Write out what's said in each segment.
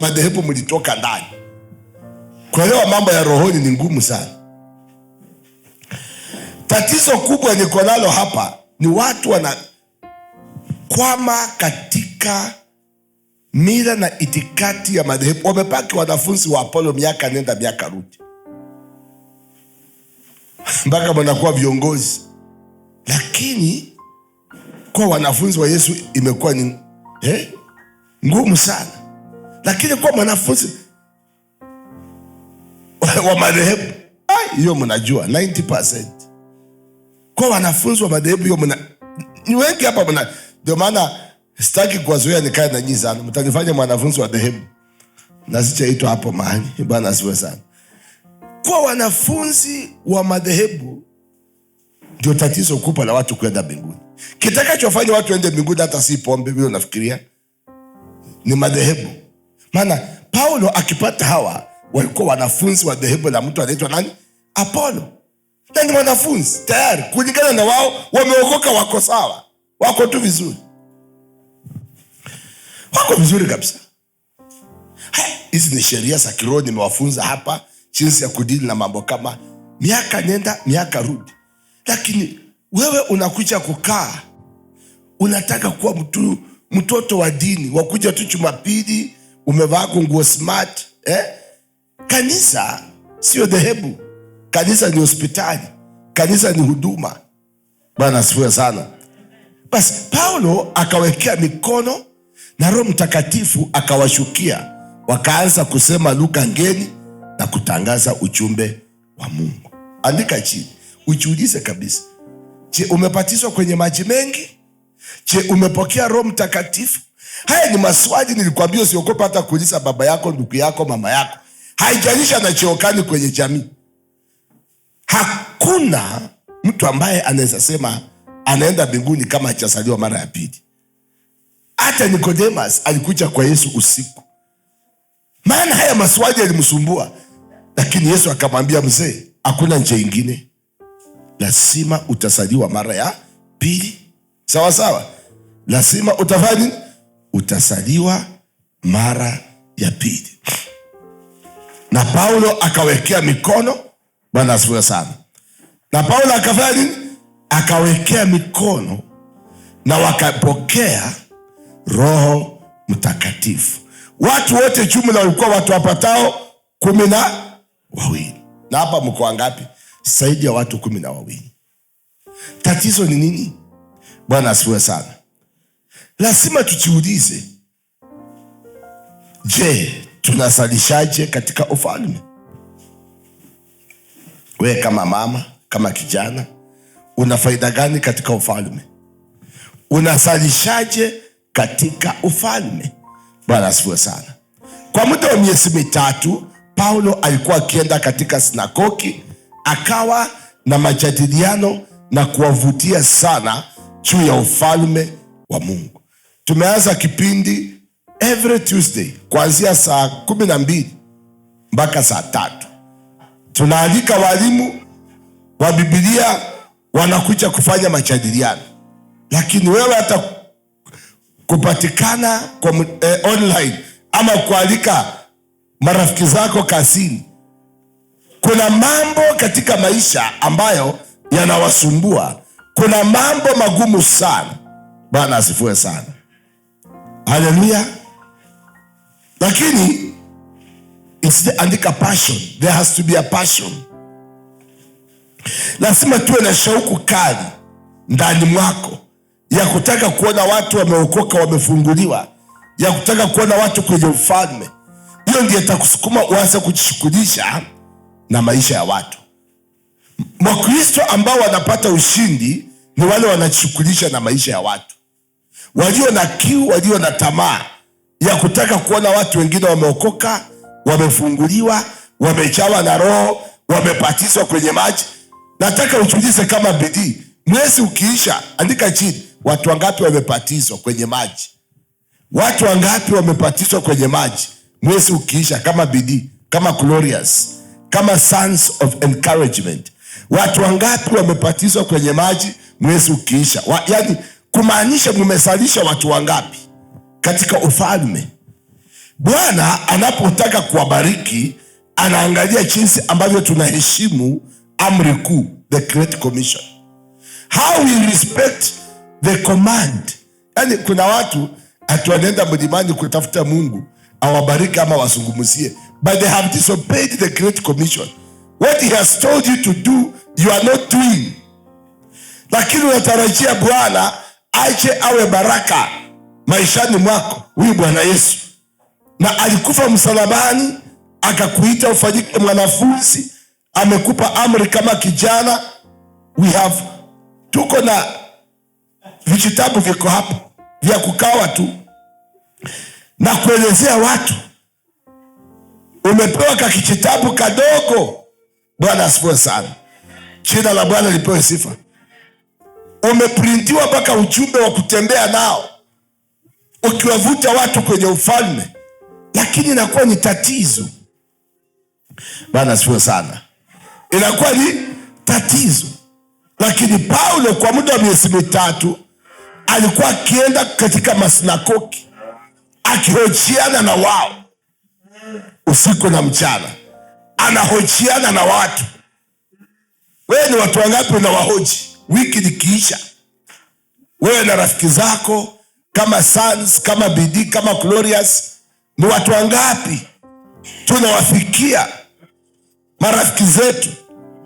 madhehebu mlitoka ndani. Kuelewa mambo ya rohoni ni ngumu sana. Tatizo kubwa niko nalo hapa ni watu wanakwama katika mila na itikadi ya madhehebu. Wamepaki wanafunzi wa Apollo miaka nenda miaka rudi, mpaka wanakuwa viongozi, lakini kwa wanafunzi wa Yesu imekuwa ni ngumu sana. Lakini kwa mwanafunzi wa madhehebu, hiyo mnajua 90%. Kwa wanafunzi wa madhehebu hiyo ni wengi hapa ndio maana sitaki kuwazoea nikae na nyinyi sana. Mtanifanya mwanafunzi wa dhehebu na sichaitwa hapo mahali. Bwana asifiwe sana. Kwa wanafunzi wa madhehebu ndio tatizo kubwa la watu kwenda mbinguni. Kitakachofanya watu waende mbinguni hata si pombe vile unafikiria, ni madhehebu. Maana Paulo akipata hawa walikuwa wanafunzi wa dhehebu la mtu anaitwa nani? Apollo. Na ni wanafunzi tayari, kulingana na wao wameokoka, wako sawa, wako tu vizuri, wako vizuri kabisa. Hizi ni sheria za kiroho nimewafunza hapa, jinsi ya kudili na mambo kama miaka nenda miaka rudi. Lakini wewe unakuja kukaa, unataka kuwa mtoto wa dini, wakuja tu Jumapili umevaa nguo smart. Kanisa sio dhehebu. Kanisa ni hospitali, kanisa ni huduma. Bwana asifiwe sana. Basi Paulo akawekea mikono na Roho Mtakatifu akawashukia, wakaanza kusema lugha ngeni na kutangaza ujumbe wa Mungu. Andika chini, ujiulize kabisa. Je, umebatizwa kwenye maji mengi? Je, umepokea Roho Mtakatifu? Haya ni maswali nilikwambia usiogope hata kuuliza baba yako, ndugu yako, mama yako. Haijalishi na cheo gani kwenye jamii. Hakuna mtu ambaye anaweza sema anaenda mbinguni kama hajazaliwa mara ya pili. Hata Nicodemus alikuja kwa Yesu usiku, maana haya maswali yalimsumbua. Lakini Yesu akamwambia, mzee, hakuna njia ingine, lazima utazaliwa mara ya pili. Sawa sawa, lazima utafanya, utazaliwa mara ya pili. Na Paulo akawekea mikono. Bwana asifiwe sana. Na Paulo akafanya nini? Akawekea mikono na wakapokea Roho Mtakatifu. Watu wote jumla walikuwa watu wapatao 12. Na hapa mko wangapi? Zaidi ya watu 12. Tatizo ni nini? Bwana asifiwe sana. Lazima tujiulize, je, tunasalishaje katika ufalme? We kama mama, kama kijana, una faida gani katika ufalme? Unasalishaje katika ufalme? Bwana asifiwe sana. Kwa muda wa miezi 3 Paulo alikuwa akienda katika sinagogi, akawa na majadiliano na kuwavutia sana juu ya ufalme wa Mungu. Tumeanza kipindi every Tuesday kuanzia saa 12 mpaka saa 3. Tunaalika walimu wa Biblia wanakuja kufanya majadiliano. Lakini wewe hata kupatikana kwa online ama kualika marafiki zako kazini, kuna mambo katika maisha ambayo yanawasumbua. Kuna mambo magumu sana. Bwana asifiwe sana. Haleluya. Lakini andika passion. There has to be a passion. Lazima tuwe na shauku kali ndani mwako ya kutaka kuona watu wameokoka, wamefunguliwa, ya kutaka kuona watu kwenye ufalme. Hiyo ndiyo itakusukuma uanze kujishughulisha na maisha ya watu. Wakristo ambao wanapata ushindi ni wale wanajishughulisha na maisha ya watu, walio na kiu, walio na tamaa ya kutaka kuona watu wengine wameokoka, wamefunguliwa, wamejawa na Roho, wamebatizwa kwenye maji. Nataka ujiulize kama bidii. Mwezi ukiisha, andika chini, watu wangapi wamebatizwa kwenye maji? Watu wangapi wamebatizwa kwenye maji? Mwezi ukiisha, kama bidii, kama Glorious, kama Sons of Encouragement. Watu wangapi wamebatizwa kwenye maji mwezi ukiisha? Yaani kumaanisha mmesalisha watu wangapi katika ufalme? Bwana anapotaka kuwabariki anaangalia jinsi ambavyo tunaheshimu amri kuu, the Great Commission, how we respect the command. Yani kuna watu wanaenda mlimani kutafuta Mungu awabariki ama wasungumuzie, but they have disobeyed the Great Commission. What he has told you to do, you are not doing. Lakini unatarajia Bwana aje awe baraka maishani mwako. Huyu Bwana Yesu, na alikufa msalabani, akakuita ufanyike mwanafunzi, amekupa amri kama kijana. Tuko na vijitabu viko hapa vya kukawa tu na kuelezea watu. Umepewa kakijitabu kadogo. Bwana asifiwe sana. Jina la Bwana lipewe sifa. Umeprintiwa mpaka ujumbe wa kutembea nao, ukiwavuta watu kwenye ufalme, lakini inakuwa ni tatizo. Bwana asifiwe sana. Inakuwa ni tatizo. Lakini Paulo kwa muda wa miezi 3 alikuwa akienda katika masinagogi akihojiana na wao usiku na mchana. Anahojiana na watu. Wewe ni watu wangapi unawahoji? Wiki likiisha, wewe na rafiki zako kama Sons, kama Bidii, kama Glorious, ni watu wangapi tunawafikia marafiki zetu?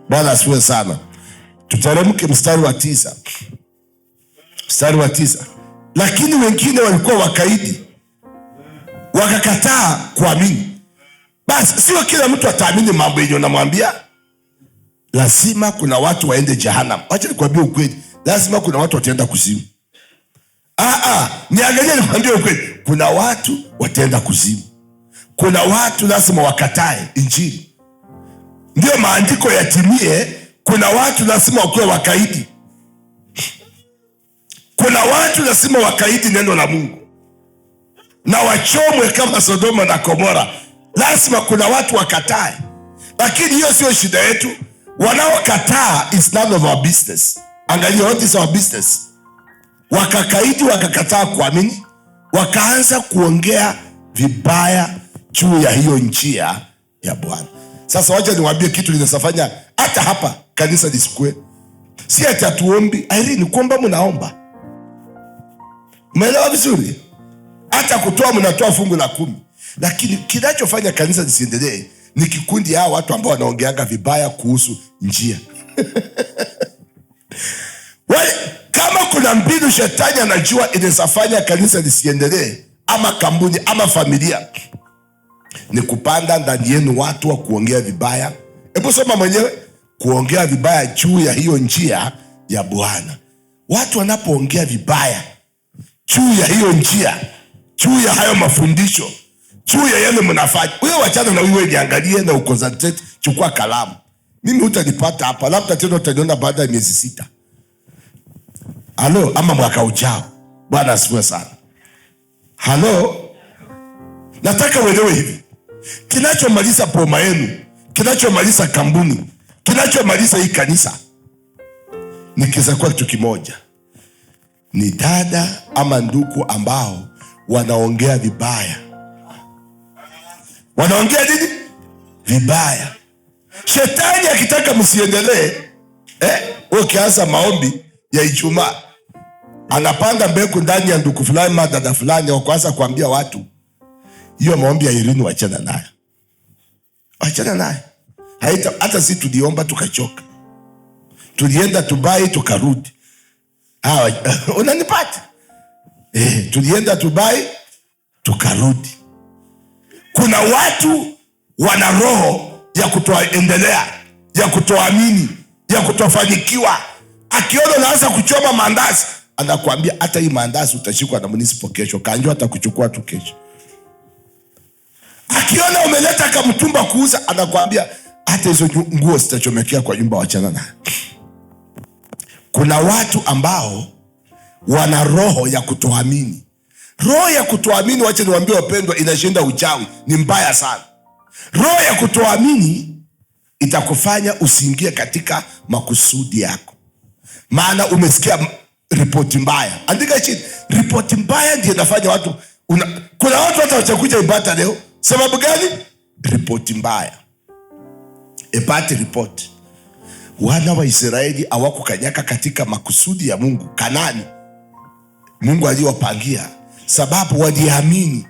Bwana asifiwe sana. Tuteremke mstari wa 9. Mstari wa 9. Lakini wengine walikuwa wakaidi, wakakataa kuamini. Basi sio kila mtu ataamini mambo yenye unamwambia. Lazima kuna watu waende jehanamu. Acha nikwambie ukweli, lazima kuna watu wataenda kuzimu. Niangalie nikwambie ukweli, kuna watu wataenda kuzimu. Kuna watu lazima wakatae injili. Ndio maandiko yatimie. Kuna watu lazima wakuwe wakaidi. Kuna watu lazima wakaidi neno la Mungu na wachomwe kama Sodoma na Gomora. Lazima kuna watu wakatae. Lakini hiyo sio shida yetu. Wanaokataa is none of our business. Angalia, what is our business? Wakakaidi, wakakataa kuamini, wakaanza kuongea vibaya juu ya hiyo njia ya Bwana. Sasa wacha niwaambie kitu linasafanya hata hapa kanisa lisikue. Si ati atuombi, ni kuomba mnaomba. Umeelewa vizuri? Hata kutoa mnatoa fungu la 10. Lakini kinachofanya kanisa lisiendelee ni kikundi hao watu ambao wanaongeanga vibaya kuhusu njia. Kama kuna mbinu shetani anajua inasafanya kanisa lisiendelee, ama kampuni ama familia, ni kupanda ndani yenu watu wa kuongea vibaya. Hebu soma mwenyewe, kuongea vibaya juu ya hiyo njia ya Bwana. Watu wanapoongea vibaya juu ya hiyo njia, juu ya hayo mafundisho, juu ya yale mnafanya, wewe wachana na wewe, niangalie na uconcentrate. Chukua kalamu. Mimi utanipata hapa, labda tena utaniona baada ya miezi 6. Halo, ama mwaka ujao. Bwana asifiwe sana. Halo. Nataka uelewe hivi. Kinachomaliza poma yenu, kinachomaliza kampuni, kinachomaliza hii kanisa ni kizakuwa kitu kimoja. Ni dada ama ndugu ambao wanaongea vibaya. Wanaongea nini? Vibaya. Shetani akitaka msiendelee, ukianza maombi ya Ijumaa, anapanda mbegu ndani ya ndugu fulani ama dada fulani, wakaanza kuambia watu, hiyo maombi ya Irene wachana nayo. Wachana nayo. Hata si tuliomba tukachoka. Tulienda Dubai tukarudi. Unanipata? Tulienda Dubai tukarudi. Kuna watu wana roho ya kutoendelea, ya kutoamini, ya kutofanikiwa. Akiona unaanza kuchoma mandazi, anakuambia hata hii mandazi utashikwa na municipal kesho, kanjua atakuchukua tu kesho. Akiona umeleta kamtumba kuuza, anakuambia hata hizo nguo zitachomekea kwa nyumba, wachana nayo. Kuna watu ambao wana roho ya kutoamini. Roho ya kutoamini, wacha niwaambie wapendwa, inashinda uchawi. Ni mbaya sana. Roho ya kutoamini itakufanya usiingie katika makusudi yako. Maana umesikia ripoti mbaya. Andika chini, ripoti mbaya ndiyo inafanya watu Kuna watu hata wachakuja ibada leo. Sababu gani? Ripoti mbaya. Epate ripoti. Wana wa Israeli hawakukanyaka katika makusudi ya Mungu, Kanaani Mungu aliyowapangia, sababu waliamini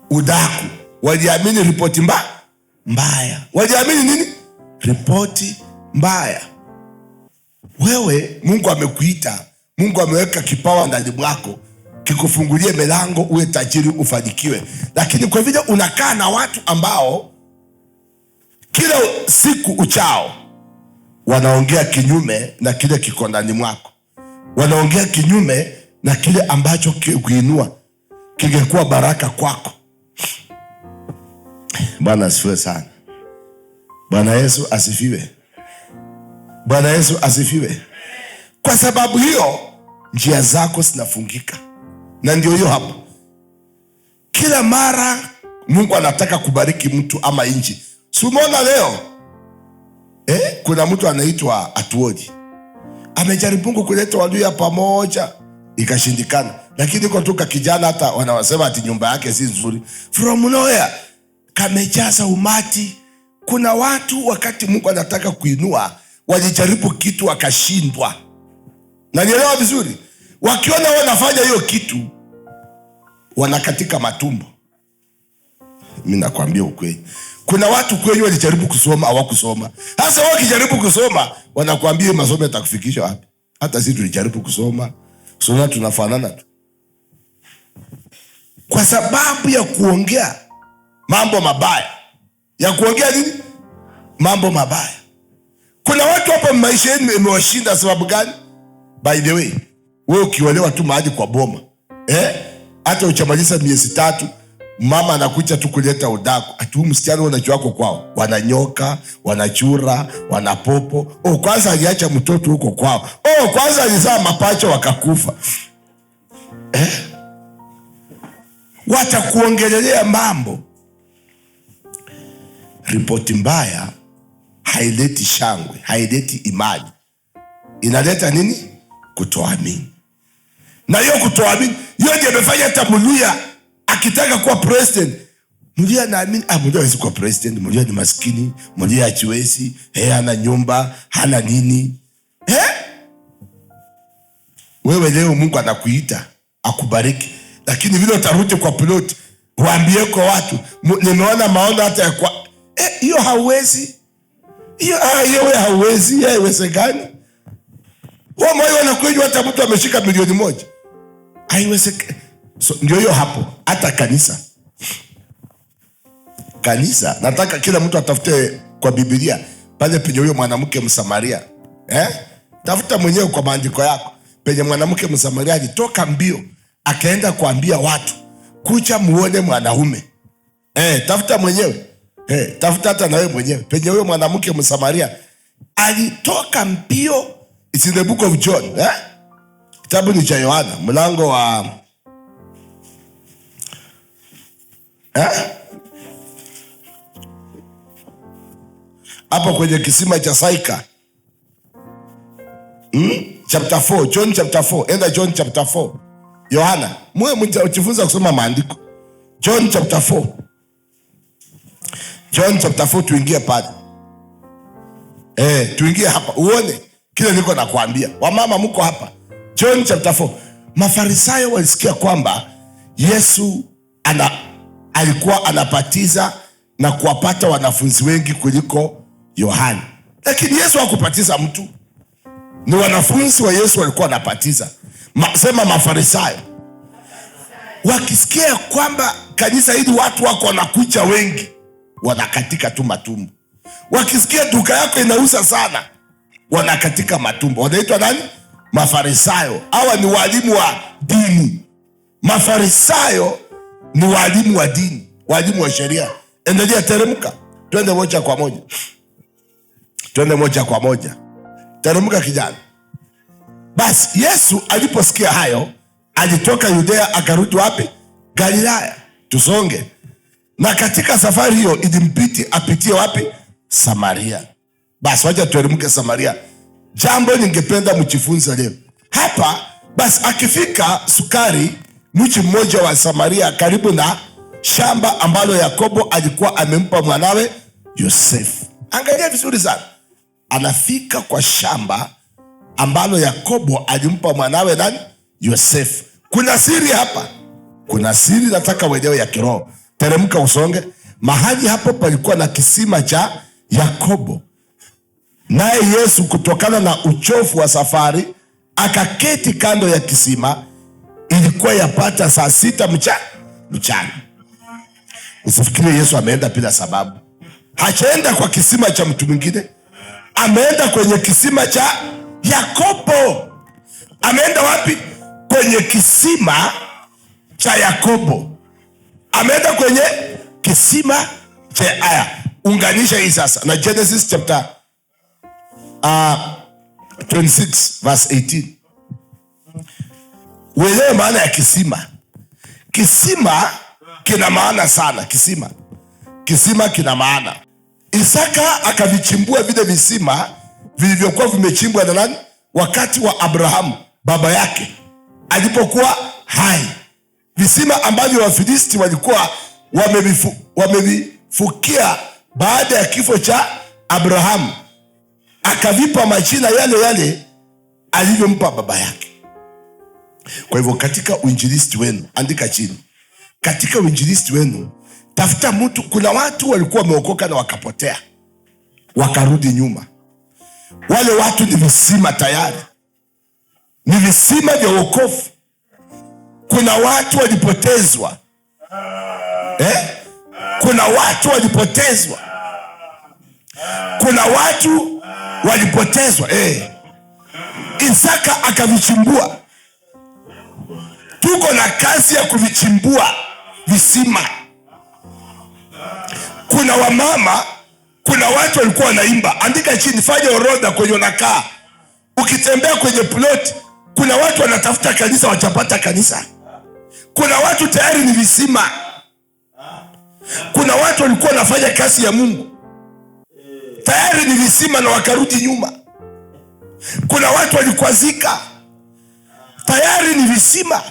udaku, waliamini ripoti mbaya. Waliamini nini? Ripoti mbaya. Wewe Mungu amekuita, Mungu ameweka kipawa ndani mwako kikufungulie milango uwe tajiri, ufanikiwe. Lakini kwa vile unakaa na watu ambao kila siku uchao wanaongea kinyume na kile kiko ndani mwako, wanaongea kinyume na kile ambacho kuinua kingekuwa baraka kwako. Bwana asifiwe sana. Bwana Yesu asifiwe. Bwana Yesu asifiwe. Kwa sababu hiyo njia zako zinafungika. Na ndio hiyo hapo, kila mara Mungu anataka kubariki mtu ama inji. Sumona leo kuna mtu anaitwa Atuoji, amejaribu kuleta Waluhya pamoja, ikashindikana. Lakini kwa tuka kijana, hata wanawasema ati nyumba yake si nzuri, from nowhere kamejaza umati. Kuna watu wakati Mungu anataka kuinua walijaribu kitu wakashindwa. Na nielewa vizuri, wakiona wanafanya hiyo kitu wanakatika matumbo. Mimi nakwambia ukweli, kuna watu kweli walijaribu kusoma hawakusoma. Sasa wao kijaribu kusoma wanakuambia masomo yatakufikisha wapi? Hata sisi tulijaribu kusoma, soma tunafanana tu. Kwa sababu ya kuongea mambo mabaya. Ya kuongea nini? Mambo mabaya. Kuna watu hapa maisha yenu imewashinda sababu gani? By the way, wewe ukiolewa tu mahali kwa boma, hata uchamaliza miezi 3, mama anakuja tu kuleta udaku. Ati msichana unajua wako kwao wananyoka, wanachura, wanapopo. Kwanza aliacha mtoto huko kwao. Kwanza alizaa mapacha wakakufa. Watakuongelelea mambo. Ripoti mbaya haileti shangwe, haileti imani. Inaleta nini? Kutoamini. Na hiyo kutoamini, hiyo ndiyo imefanya hata Mluhya akitaka kuwa president, Mluhya naamini, Mluhya hawezi kuwa president, Mluhya ni maskini, Mluhya hajiwezi, hana nyumba, hana nini. Wewe leo Mungu anakuita akubariki, lakini vile utarudi kwa piloti, waambie kwa watu, nimeona maono hata ya kwa hiyo hauwezi. Hiyo wewe hauwezi, haiwezekani. Wao moyo wanakuja hata mtu ameshika milioni 1. Haiwezekani. So ndio hiyo hapo, hata kanisa nataka kila mtu atafute kwa Biblia pale penye huyo mwanamke Msamaria. Tafuta mwenyewe kwa maandiko yako penye mwanamke Msamaria alitoka mbio akaenda kuambia watu, kuja muone mwanaume. Tafuta mwenyewe. Tafuta hata na wewe mwenyewe penye huyo mwanamke Msamaria alitoka mbio. It's in the book of John. Kitabu ni cha Yohana mlango wa hapo kwenye kisima cha Saika. Chapter 4, John chapter 4. Enda John chapter 4. Yohana, mwe mjifunza kusoma maandiko. John chapter 4. John chapter 4, tuingie pale. Tuingie hapa uone kile niko nakwambia. Wamama mko hapa. John chapter 4. Mafarisayo walisikia kwamba Yesu alikuwa anapatiza na kuwapata wanafunzi wengi kuliko Yohana. Lakini Yesu hakupatiza mtu. Ni wanafunzi wa Yesu walikuwa wanapatiza. Sema Mafarisayo. Wakisikia kwamba kanisa hili watu wako wanakuja wengi, wanakatika tu matumbo. Wakisikia duka yako inauza sana, wanakatika matumbo. Wanaitwa nani? Mafarisayo. Hawa ni walimu wa dini. Mafarisayo ni walimu wa dini, walimu wa sheria. Endelea, teremka. Twende moja kwa moja. Teremka kijana. Basi Yesu aliposikia hayo, alitoka Yudea akarudi wapi? Galilaya. Tusonge. Na katika safari hiyo ilimbidi apitie wapi? Samaria. Basi wacha tuteremke Samaria. Jambo ningependa mjifunze leo hapa. Basi akifika sukari, mji mmoja wa Samaria karibu na shamba ambalo Yakobo alikuwa amempa mwanawe Yosefu. Angalia vizuri sana, anafika kwa shamba ambalo Yakobo alimpa mwanawe nani? Yosefu. Kuna siri hapa, kuna siri nataka uelewe ya kiroho. Teremka usonge. Mahali hapo palikuwa na kisima cha Yakobo, naye Yesu kutokana na uchovu wa safari akaketi kando ya kisima. Ilikuwa yapata saa 6 mchana. Usifikirie Yesu ameenda bila sababu. Hajaenda kwa kisima cha mtu mwingine, ameenda kwenye kisima cha Yakobo. Ameenda wapi? Kwenye kisima cha Yakobo. Ameenda kwenye kisima cha aya. Unganisha hii sasa na Genesis chapter 26 verse 18. Uelewe maana ya kisima. Kisima kina maana sana. Kisima kina maana. Isaka akavichimbua vile visima vilivyokuwa vimechimbwa na nani? Wakati wa Abrahamu baba yake alipokuwa hai. Visima ambavyo Wafilisti walikuwa wamevifukia baada ya kifo cha Abrahamu, akavipa majina yale yale alivyompa baba yake. Kwa hivyo katika uinjilisti wenu, andika chini, katika uinjilisti wenu tafuta mtu. Kuna watu walikuwa wameokoka na wakapotea, wakarudi nyuma. Wale watu ni visima tayari, ni visima vya wokovu. Kuna watu walipotezwa, kuna watu walipotezwa, kuna watu walipotezwa. Isaka akavichimbua. Tuko na kazi ya kuvichimbua visima. Kuna wamama, kuna watu walikuwa wanaimba. Andika chini, fanya orodha kwenye unakaa. Ukitembea kwenye plot, kuna watu wanatafuta kanisa, wachapata kanisa. Kuna watu tayari ni visima. Kuna watu walikuwa wanafanya kazi ya Mungu, tayari ni visima na wakarudi nyuma. Kuna watu walikwazika, tayari ni visima.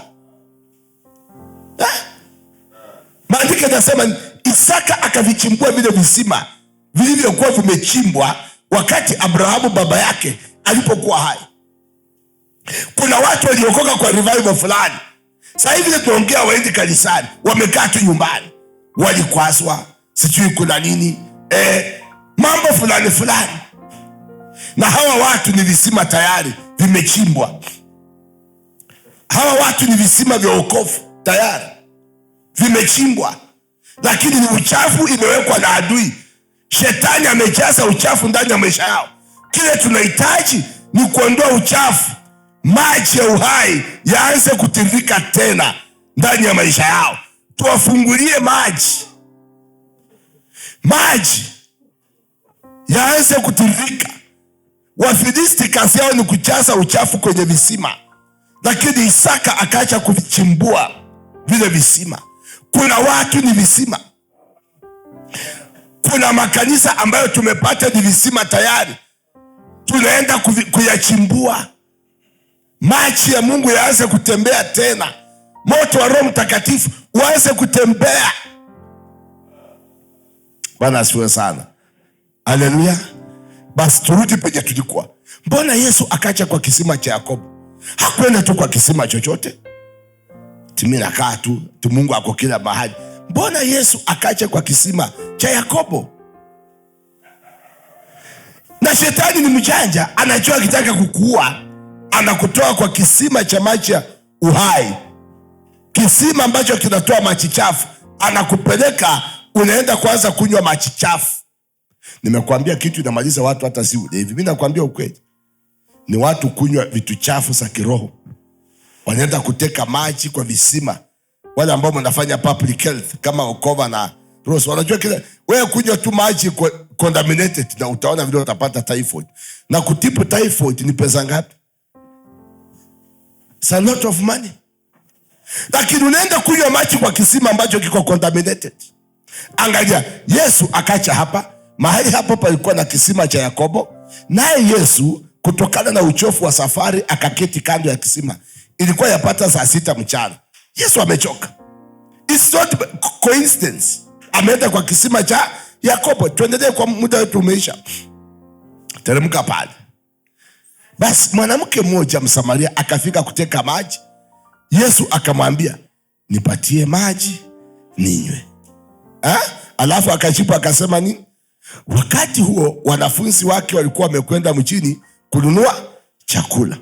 Maandiko yanasema Isaka akavichimbua vile visima vilivyokuwa vimechimbwa wakati Abrahamu baba yake alipokuwa hai. Kuna watu waliokoka kwa revival fulani. Sasa hivi tunaongea waendi kanisani, wamekaa tu nyumbani, walikwazwa, sijui kuna nini, mambo fulani fulani. Na hawa watu ni visima tayari vimechimbwa. Hawa watu ni visima vya wokovu tayari vimechimbwa, lakini ni uchafu imewekwa na adui. Shetani amejaza uchafu ndani ya maisha yao. Kile tunahitaji ni kuondoa uchafu, maji ya uhai yaanze kutiririka tena ndani ya maisha yao. Tuwafungulie maji yaanze kutiririka. Wafilisti kazi yao ni kujaza uchafu kwenye visima, lakini Isaka akaacha kuvichimbua vile visima. Kuna watu ni visima. Kuna makanisa ambayo tumepata ni visima tayari, tunaenda kuyachimbua. Maji ya Mungu yaanze kutembea tena, moto wa Roho Mtakatifu uanze kutembea. Bwana asifiwe sana. Haleluya. Basi turudi penye tulikuwa. Mbona Yesu akacha kwa kisima cha Yakobo? Hakwenda tu kwa kisima chochote. Timi nakaa tu, Mungu ako kila mahali. Mbona Yesu akacha kwa kisima cha Yakobo? Na shetani ni mjanja, anajua akitaka kukuua anakutoa kwa kisima cha maji ya uhai, kisima ambacho kinatoa maji chafu. Anakupeleka, unaenda kwanza kunywa maji chafu. Nimekuambia kitu inamaliza watu hata si ulevi. Mimi nakwambia ukweli, ni watu kunywa vitu chafu za kiroho. Wanaenda kuteka maji kwa visima. Wale ambao mnafanya public health kama Okova na Rose, wanajua kile, wewe kunywa tu maji contaminated na utaona vile utapata typhoid. Na kutibu typhoid ni pesa ngapi? It's a lot of money. Lakini unaenda kunywa maji kwa kisima ambacho kiko contaminated. Angalia, Yesu akacha hapa. Mahali hapo palikuwa na kisima cha Yakobo, naye Yesu kutokana na uchovu wa safari akaketi kando ya kisima. Ilikuwa yapata saa 6 mchana. Yesu amechoka. It's not coincidence. Ameenda kwa kisima cha Yakobo. Tuendelee kwa muda wetu umeisha. Teremka pale. Basi mwanamke mmoja Msamaria akafika kuteka maji. Yesu akamwambia, nipatie maji ninywe. Alafu akajibu akasema nini? Wakati huo wanafunzi wake walikuwa wamekwenda mjini kununua chakula.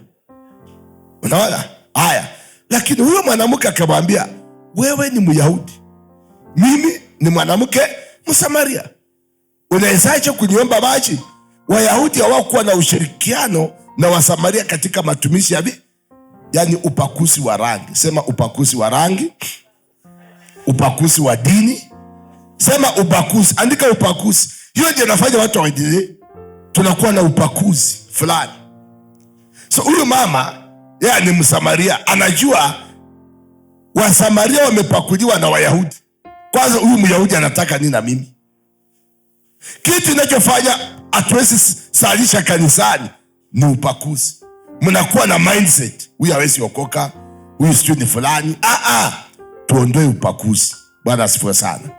Unaona? Haya. Lakini huyo mwanamke akamwambia, wewe ni Myahudi, mimi ni mwanamke Msamaria, unawezaje kuniomba maji? Wayahudi hawakuwa na ushirikiano na Wasamaria katika matumishi ya yani upakuzi wa rangi. Sema upakuzi wa rangi, upakuzi wa dini. Sema upakuzi, andika upakuzi. Hiyo ndio inafanya watu waendelee. Tunakuwa na upakuzi fulani. So huyu mama yeye ni Msamaria, anajua Wasamaria wamepakuliwa na Wayahudi. Kwanza huyu Myahudi anataka nini na mimi? Kitu kinachofanya hatuwezi salisha kanisani ni upakuzi. Mnakuwa na mindset, huyu hawezi okoka, huyu sio ni fulani. Tuondoe upakuzi. Bwana asifiwe sana.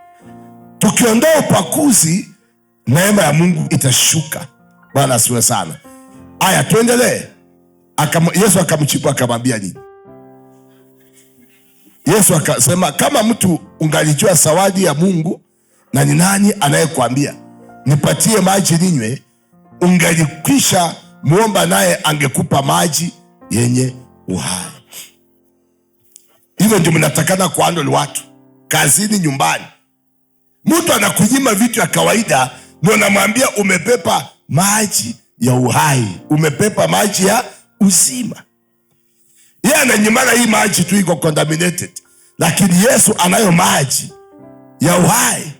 Tukiondoa upakuzi, neema ya Mungu itashuka. Bwana asifiwe sana. Aya, tuendelee. Yesu akamjibu akamwambia nini? Yesu akasema, kama mtu ungalijua zawadi ya Mungu na ni nani anayekwambia nipatie maji ninywe, ungalikwisha muomba naye angekupa maji yenye uhai. Hivyo ndio mnatakana kuhandle watu kazini, nyumbani. Mtu anakunyima vitu ya kawaida, ndio namwambia umepepa maji ya uhai, umepepa maji ya uzima. Yeye ananyimana hii maji tu iko contaminated, lakini Yesu anayo maji ya uhai.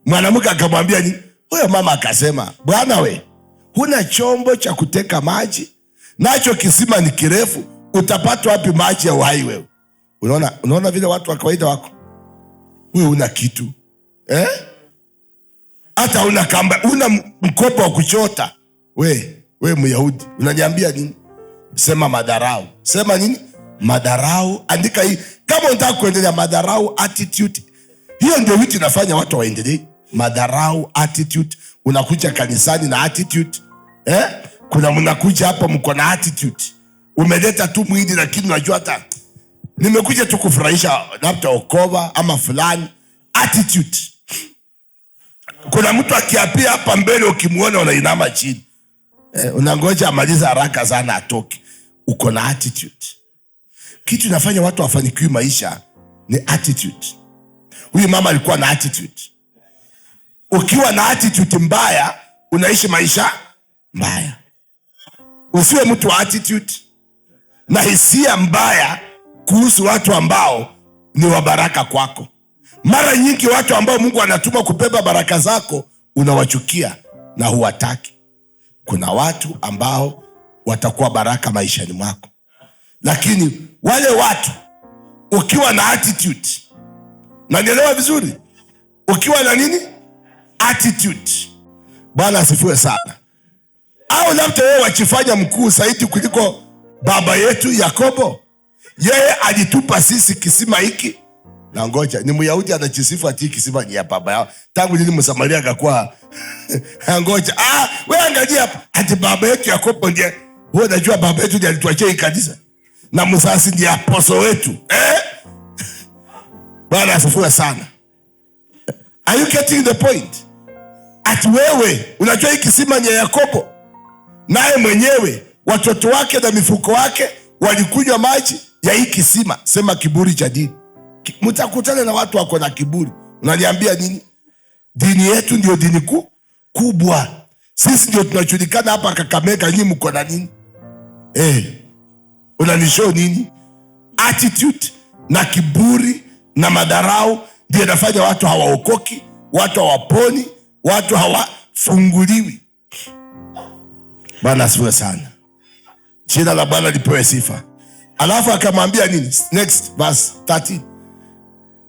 Mwanamke akamwambia ni huyo mama akasema, Bwana we, huna chombo cha kuteka maji, nacho kisima ni kirefu, utapata wapi maji ya uhai wewe? Unaona vile watu wa kawaida wako. Wewe una kitu. Hata una kamba, una mkopo wa kuchota. We Myahudi, unaniambia nini? Sema madharau. Sema nini? Madharau. Andika hii. Kama unataka kuendelea, madharau attitude. Hiyo ndio vitu inafanya watu waendelee. Madharau attitude. Unakuja kanisani na attitude. Kuna mnakuja hapa mko na attitude. Umeleta tu mwili lakini unajua hata nimekuja tu kufurahisha labda okova ama fulani. Attitude. Kuna mtu akiapia hapa mbele ukimuona unainama chini. Unangoja amaliza haraka sana atoke. Uko na attitude. Kitu inafanya watu wafanikiwe maisha ni attitude. Huyu mama alikuwa na attitude. Ukiwa na attitude mbaya, unaishi maisha mbaya. Usiwe mtu wa attitude na hisia mbaya kuhusu watu ambao ni wa baraka kwako. Mara nyingi watu ambao Mungu anatuma kubeba baraka zako unawachukia na huwataki. Kuna watu ambao watakuwa baraka maishani mwako. Lakini wale watu ukiwa na attitude, na nielewa vizuri, ukiwa na nini? Attitude. Bwana asifiwe sana. Au labda wewe wachifanya mkuu zaidi kuliko baba yetu Yakobo. Yeye alitupa sisi kisima hiki. Na ngoja, ni Myahudi anajisifu ati kisima ni ya baba yao. Tangu lini Msamaria akakuwa ngoja. Wewe angalia hapa, ati baba yetu Yakobo ndiye. Wewe unajua baba yetu ndiye alituachia hii kanisa. Na Msasi ndiye apostle wetu. Bwana asifiwe sana. Are you getting the point? Ati wewe unajua hii kisima ni ya Yakobo. Naye mwenyewe watoto wake na mifuko wake walikunywa maji ya hii kisima. Sema kiburi cha dini. Mtakutana na watu wako na kiburi. Unaniambia nini? Dini yetu ndio dini kubwa. Sisi ndio tunajulikana hapa Kakamega, nyinyi mko na nini? Unanishow nini? Attitude na kiburi na madharau ndio inafanya watu hawaokoki, watu hawaponi, watu hawafunguliwi. Bwana asifiwe sana. Jina la Bwana lipewe sifa. Alafu akamwambia nini? Next verse 13.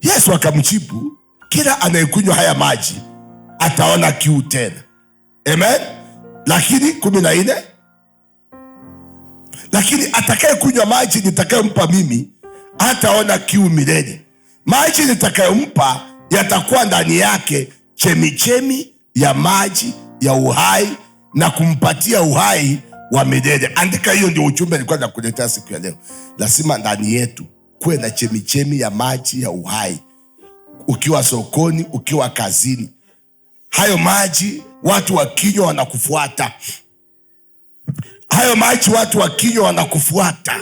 Yesu akamjibu, kila anayekunywa haya maji ataona kiu tena. Amen. Lakini 14, lakini atakaye kunywa maji nitakayompa mimi hataona kiu milele. Maji nitakayompa yatakuwa ndani yake chemichemi ya maji ya uhai na kumpatia uhai wa milele. Andika hiyo, ndio ujumbe nilikuwa nakuletea siku ya leo. Lazima ndani yetu kuwe na chemichemi ya maji ya uhai. Ukiwa sokoni, ukiwa kazini, hayo maji watu wakinywa wanakufuata. Hayo maji watu wakinywa wanakufuata.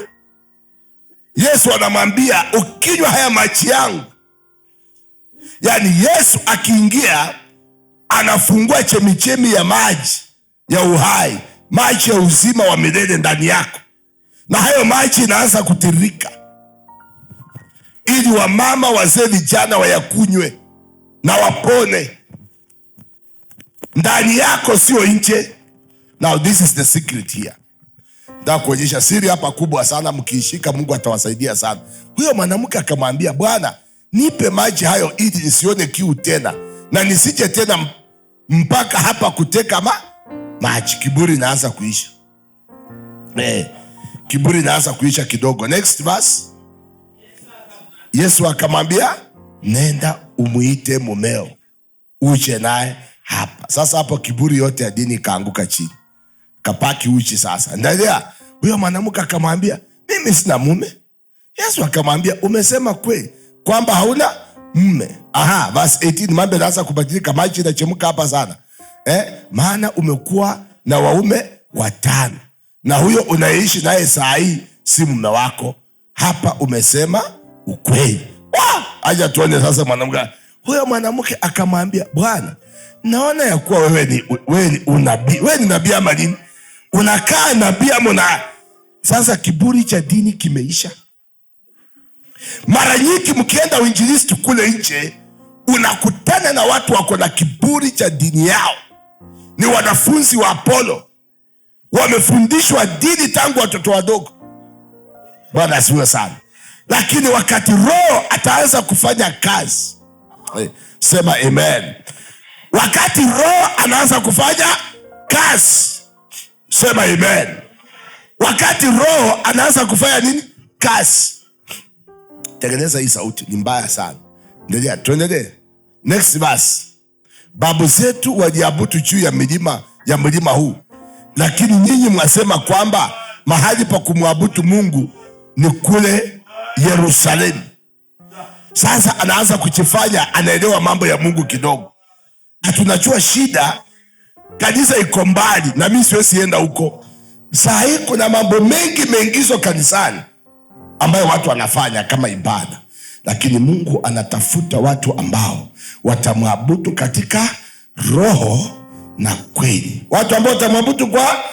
Yesu anamwambia ukinywa haya maji yangu, yani Yesu akiingia anafungua chemichemi ya maji ya uhai, maji ya uzima wa milele ndani yako, na hayo maji inaanza kutiririka ili wamama, wazee, vijana wayakunywe na wapone ndani yako, sio nje. Now this is the secret here. Nataka kuonyesha siri hapa kubwa sana, mkiishika Mungu atawasaidia sana. Huyo mwanamke akamwambia, Bwana, nipe maji hayo ili nisione kiu tena na nisije tena mpaka hapa kuteka maji. Kiburi inaanza kuisha. Kiburi inaanza kuisha kidogo. Next verse. Yesu akamwambia, nenda umuite mumeo uje naye hapa. Sasa hapo kiburi yote ya dini kaanguka chini, kapaki uchi. Sasa endelea. Huyo mwanamke akamwambia, mimi sina mume. Yesu akamwambia, umesema kweli kwamba hauna mume? Verse 18, mambo yanaanza kubadilika, maji yanachemka hapa sana. Maana umekuwa na waume 5 na huyo unaishi naye saa hii si mume wako. Hapa umesema ukweli. Acha tuone sasa mwanamke. Huyo mwanamke akamwambia, Bwana, naona ya kuwa wewe ni unabii. Wewe ni nabii ama nini? Unakaa nabii ama? Sasa kiburi cha dini kimeisha. Mara nyingi mkienda uinjilisti kule nje, unakutana na watu wako na kiburi cha dini yao. Ni wanafunzi wa Apolo, wamefundishwa dini tangu watoto wadogo. Bwana asifiwe sana. Lakini wakati Roho ataanza kufanya kazi, sema amen. Wakati Roho anaanza kufanya kazi, sema amen. Wakati Roho anaanza kufanya nini? Kazi. Tengeneza hii sauti, ni mbaya sana. Endelea, tuendelee. Next verse. Babu zetu waliabudu juu ya milima huu, lakini nyinyi mwasema kwamba mahali pa kumwabudu Mungu ni kule Yerusalemu. Sasa anaanza kuchifanya anaelewa mambo ya Mungu kidogo. Tunajua shida, kanisa iko mbali na mimi siwezi enda huko. Saa hii kuna mambo mengi meingizo kanisani ambayo watu wanafanya kama ibada, lakini Mungu anatafuta watu ambao watamwabudu katika roho na kweli. Watu ambao watamwabudu kwa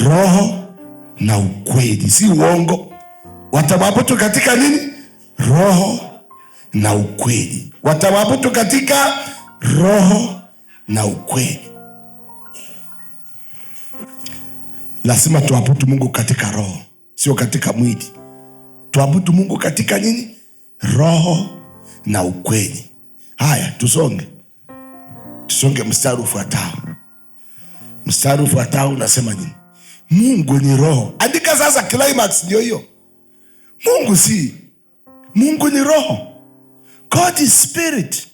roho na ukweli, si uongo. Watamwabudu katika nini? Roho na ukweli. Watamwabudu katika roho na ukweli. Lazima tuabudu Mungu katika roho, sio katika mwili. Tuabudu Mungu katika nini? Roho na ukweli. Haya, tusonge mstari ufuatao. Mstari ufuatao unasema nini? Mungu ni roho. Andika sasa, climax ndio hiyo. Mungu ni roho. God is spirit.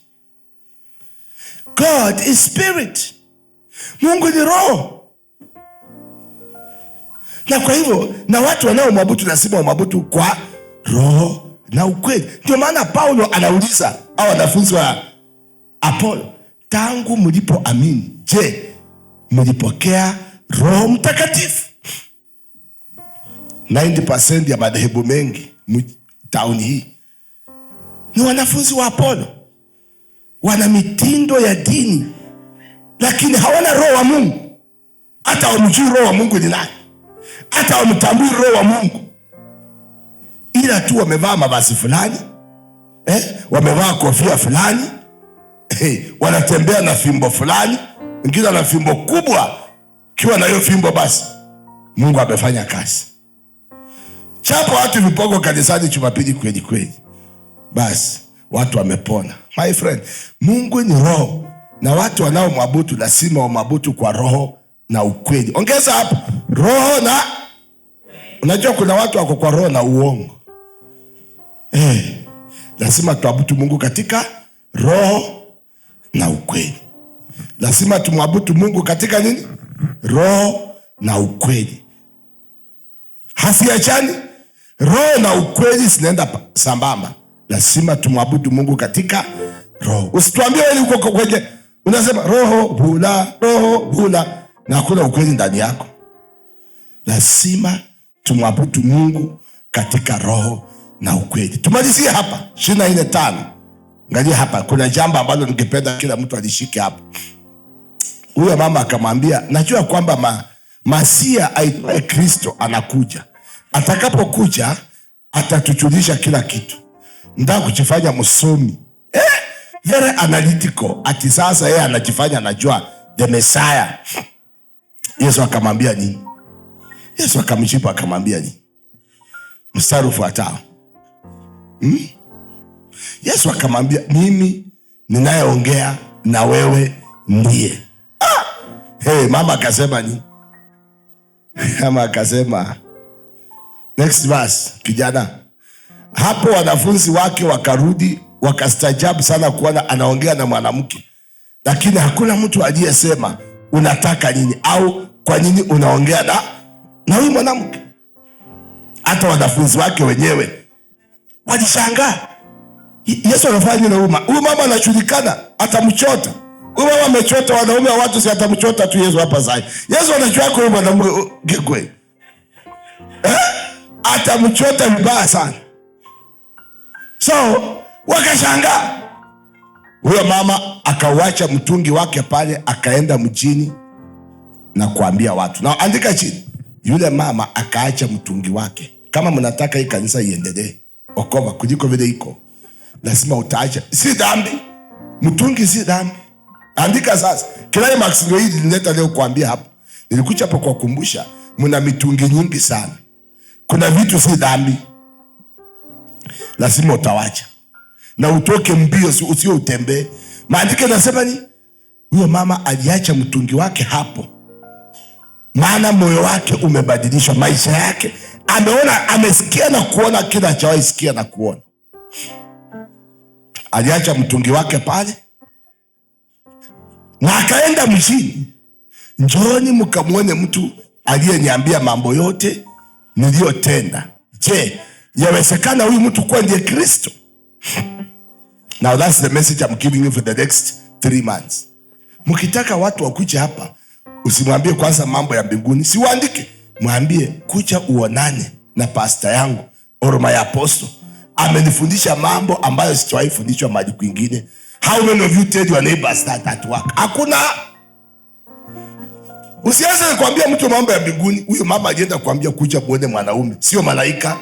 God is spirit. Mungu ni roho. Na kwa hivyo, na watu wanaomwabudu lazima wamwabudu kwa roho na ukweli. Ndio maana Paulo anauliza hao wanafunzi wa Apolo, tangu mlipoamini, je, mlipokea Roho Mtakatifu? 90% ya madhehebu mengi tauni hii ni wanafunzi wa Apolo. Wana mitindo ya dini, lakini hawana roho wa Mungu. Hata wamjui roho wa Mungu ni nani, hata wamtambui roho wa Mungu, ila tu wamevaa mavazi fulani, wamevaa kofia fulani, wanatembea na fimbo fulani, wengine na fimbo kubwa. Kiwa na hiyo fimbo basi Mungu amefanya kazi. Chapa watu vipoko kanisani Jumapili kweli kweli, basi watu wamepona. My friend, Mungu ni roho, na watu wanaomwabudu lazima wamwabudu kwa roho na ukweli. Ongeza hapo, roho na unajua kuna watu wako kwa roho na uongo. Lazima tuabudu Mungu katika roho na ukweli. Lazima tumwabudu Mungu katika nini? Roho na ukweli. Hasiachani. Roho na ukweli zinaenda sambamba. Lazima tumwabudu Mungu katika roho. Usituambie wewe uko kwenye unasema roho hula na hakuna ukweli ndani yako. Lazima tumwabudu Mungu katika roho na ukweli. Tumalizie hapa 24:5. Angalia hapa, kuna jambo ambalo ningependa kila mtu alishike hapa. Huyo mama akamwambia, najua kwamba Masia aitwaye Kristo anakuja. Atakapokuja atatujulisha kila kitu. Ndio kujifanya msomi. Very analytical. Ati sasa yeye anajifanya anajua the Messiah. Yesu akamwambia nini? Yesu akamjibu akamwambia nini? Mstari ufuatao. Yesu akamwambia, mimi ninayeongea na wewe ndiye. Mama akasema nini? Mama akasema, next verse, kijana. Hapo wanafunzi wake wakarudi, wakastajabu sana kuona anaongea na mwanamke. Lakini hakuna mtu aliyesema unataka nini au kwa nini unaongea na huyu mwanamke. Hata wanafunzi wake wenyewe walishangaa. Yesu anafanya nini na huyu mama? Anajulikana, atamchota. Huyu mama amechota wanaume wa watu, si atamchota tu Yesu hapa sasa. Yesu anajua kwa huyu mwanamke kweli. Atamchota vibaya sana. So wakashangaa. Huyo mama akawacha mtungi wake pale, akaenda mjini na kuambia watu. Na andika chini. Yule mama akaacha mtungi wake. Kama mnataka hii kanisa iendelee okoma kuliko vile iko, lazima utaacha. Si dhambi. Mtungi si dhambi. Andika sasa. Climax ndio hii nileta leo kuambia hapa. Nilikuja hapa kwa kukumbusha, mna mitungi nyingi sana. Kuna vitu si dhambi. Lazima utawacha. Na utoke mbio, usio utembee. Maandiko yanasema ni huyo mama aliacha mtungi wake hapo. Maana moyo wake umebadilishwa, maisha yake. Ameona, amesikia na kuona kila alichowahi sikia na kuona. Aliacha mtungi wake pale na akaenda mjini. Njooni mkamwone mtu aliyeniambia mambo yote niliyotenda. Je, yawezekana huyu mtu kuwa ndiye Kristo? Now that's the message I'm giving you for the next 3 months. Mkitaka watu wakuje hapa, usimwambie kwanza mambo ya mbinguni. Siwaandike. Mwambie kuja uonane na pastor yangu or my apostle. Amenifundisha mambo ambayo sijawahi fundishwa mahali kwingine. How many of you tell your neighbors that at work? Hakuna. Usianze kuambia mtu mambo ya mbinguni. Huyo mama alienda kuambia kuja muone mwanaume, sio malaika,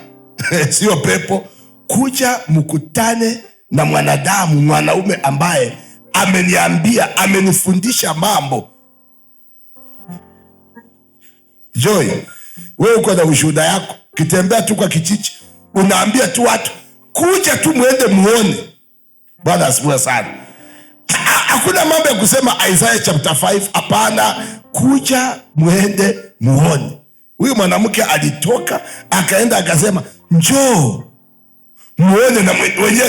sio pepo. Kuja mkutane na mwanadamu, mwanaume ambaye ameniambia, amenifundisha mambo. Joy, wewe uko na ushuhuda yako. Kitembea tu kwa kijiji, unaambia tu watu, kuja tu muende muone. Bwana asifiwe sana. Hakuna mambo ya kusema Isaiah chapter 5. Hapana, kuja muende muone. Huyu mwanamke alitoka, akaenda akasema, njoo muone na mwenye.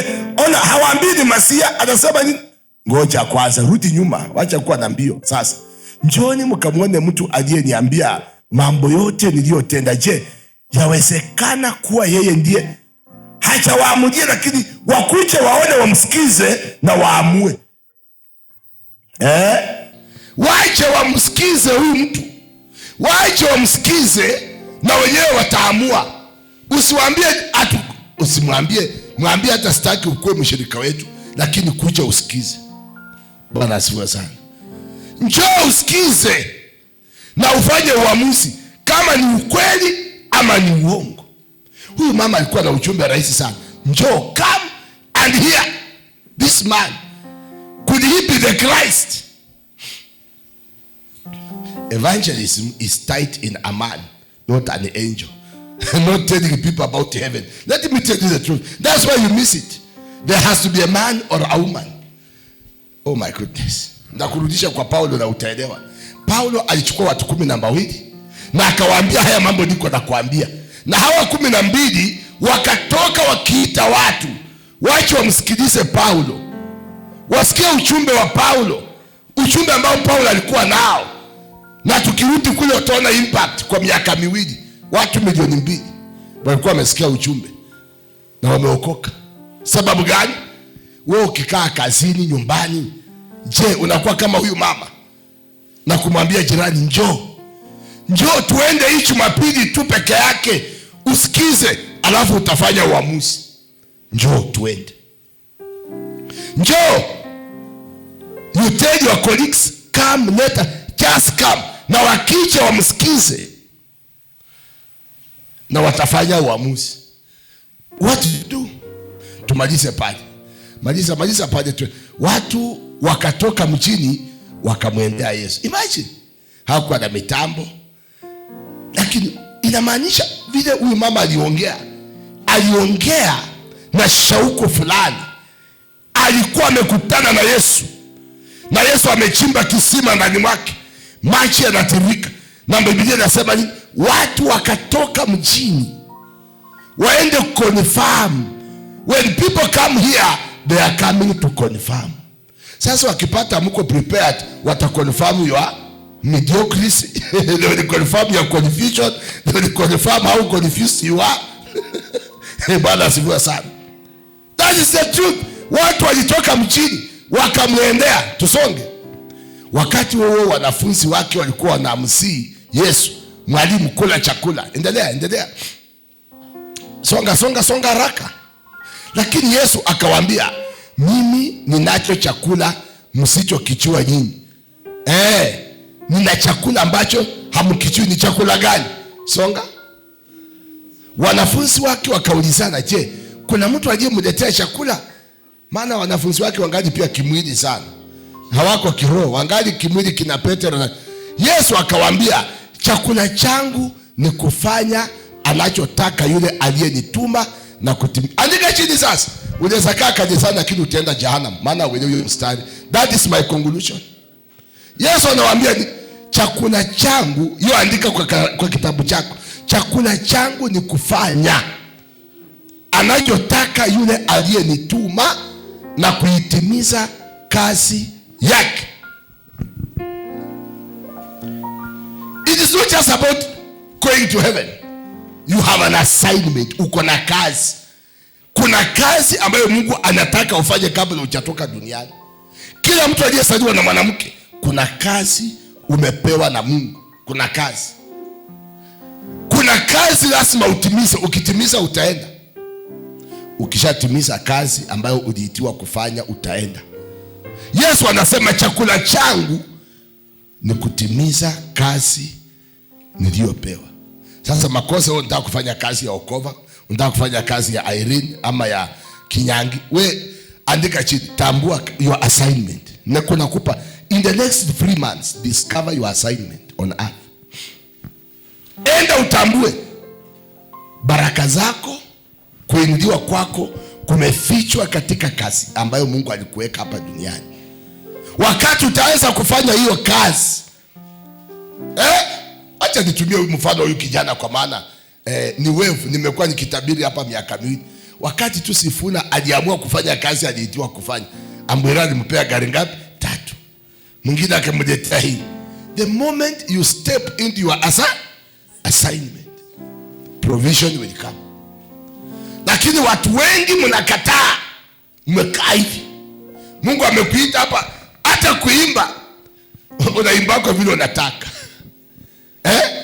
Ona, hawaambii ni Masia, anasema nini? Ngoja kwanza, rudi nyuma, wacha kuwa na mbio. Sasa njooni mkamwone mtu aliyeniambia mambo yote niliyotenda. Je, yawezekana kuwa yeye ndiye? Hajawaamulia, lakini wakuje waone, wamsikize na waamue. Wache wamsikize huyu mtu. Wache wamsikize na wenyewe wataamua. Usiwaambie atu, usimwambie, mwambie hata sitaki ukue mshirika wetu, lakini kuja usikize. Bwana asifiwe sana. Njoo usikize na ufanye uamuzi kama ni ukweli ama ni uongo. Huyu mama alikuwa na ujumbe rahisi sana. Njoo, come and hear this man. Could he be the Christ? Evangelism is tight in a man, not an angel. Not telling people about heaven. Let me tell you the truth. That's why you miss it. There has to be a man or a woman. Oh my goodness. Nakurudisha kwa Paulo na utaelewa. Paulo alichukua watu 12 na akawaambia haya mambo niko na kuambia. Na hawa 12 wakatoka wakiita watu wache wamsikilize Paulo, wasikie uchumbe wa Paulo, uchumbe ambao Paulo alikuwa nao. Na tukirudi kule utaona impact. Kwa miaka miwili watu milioni 2 walikuwa wamesikia uchumbe na wameokoka. Sababu gani? Wewe ukikaa kazini, nyumbani, je, unakuwa kama huyu mama na kumwambia jirani, njoo tuende hii Jumapili tu peke yake usikize, alafu utafanya uamuzi. Njoo tuende. You tell your colleagues, come later, just come. Na wakija wamsikize na watafanya uamuzi. What do you do? Tumalize pale. Maliza pale tu. Watu wakatoka mjini wakamwendea Yesu. Imagine, hakuwa na mitambo, lakini inamaanisha vile huyu mama aliongea na shauku fulani. Alikuwa amekutana na Yesu, na Yesu amechimba kisima ndani mwake, maji yanatiririka. Na Biblia inasema ni watu wakatoka mjini waende confirm. When people come here, they are coming to confirm. Sasa wakipata mko prepared, wataconfirm your mediocrity, they will confirm your confusion, they will confirm how confused you are. Bwana asifiwe sana. That is the truth. Watu walitoka mjini wakamwendea. Tusonge. Wakati huo wanafunzi wake walikuwa wanamsihi Yesu, mwalimu, kula chakula. Endelea. Songa haraka. Lakini Yesu akawaambia, mimi ninacho chakula msichokichua nyinyi. Nina chakula ambacho hamkijui. Ni chakula gani? Songa. Wanafunzi wake wakaulizana, je, kuna mtu aliyemletea chakula? Maana wanafunzi wake wangali pia kimwili sana, hawako kiroho, wangali kimwili kina Petro na Yesu akawaambia, chakula changu ni kufanya anachotaka yule aliyenituma na kutimia. Andika chini sasa. Unaweza kaa kanisani lakini utaenda jehanamu, maana wewe hiyo mstari. That is my conclusion. Yesu anawaambia chakula changu, hiyo andika kwa kitabu chako. Chakula changu ni kufanya anachotaka yule aliyenituma na kuitimiza kazi yake. It is not just about going to heaven. You have an assignment. Uko na kazi. Kuna kazi ambayo Mungu anataka ufanye kabla hujatoka duniani. Kila mtu aliyezaliwa na mwanamke, kuna kazi umepewa na Mungu. Kuna kazi lazima utimize. Ukitimiza utaenda. Ukishatimiza kazi ambayo uliitiwa kufanya, utaenda. Yesu anasema chakula changu ni kutimiza kazi niliyopewa. Sasa makosa, wewe unataka kufanya kazi ya Okova, unataka kufanya kazi ya Irene ama ya Kinyangi, we andika chini, tambua your assignment. Na kuna kupa in the next 3 months, discover your assignment on earth. Enda utambue baraka zako, kuinuliwa kwako kumefichwa katika kazi ambayo Mungu alikuweka hapa duniani. Wakati utaweza kufanya hiyo kazi, acha nitumie mfano huyu kijana, kwa maana ni wevu, nimekuwa nikitabiri hapa miaka miwili. Wakati tu Sifuna aliamua kufanya kazi aliitiwa kufanya, Ambwira alimpea gari ngapi? 3. Mwingine akamletea hii. The moment you step into your assignment, provision will come. Lakini watu wengi mnakataa, mmekaa hivi. Mungu amekuita hapa, hata kuimba unaimba kwa vile unataka.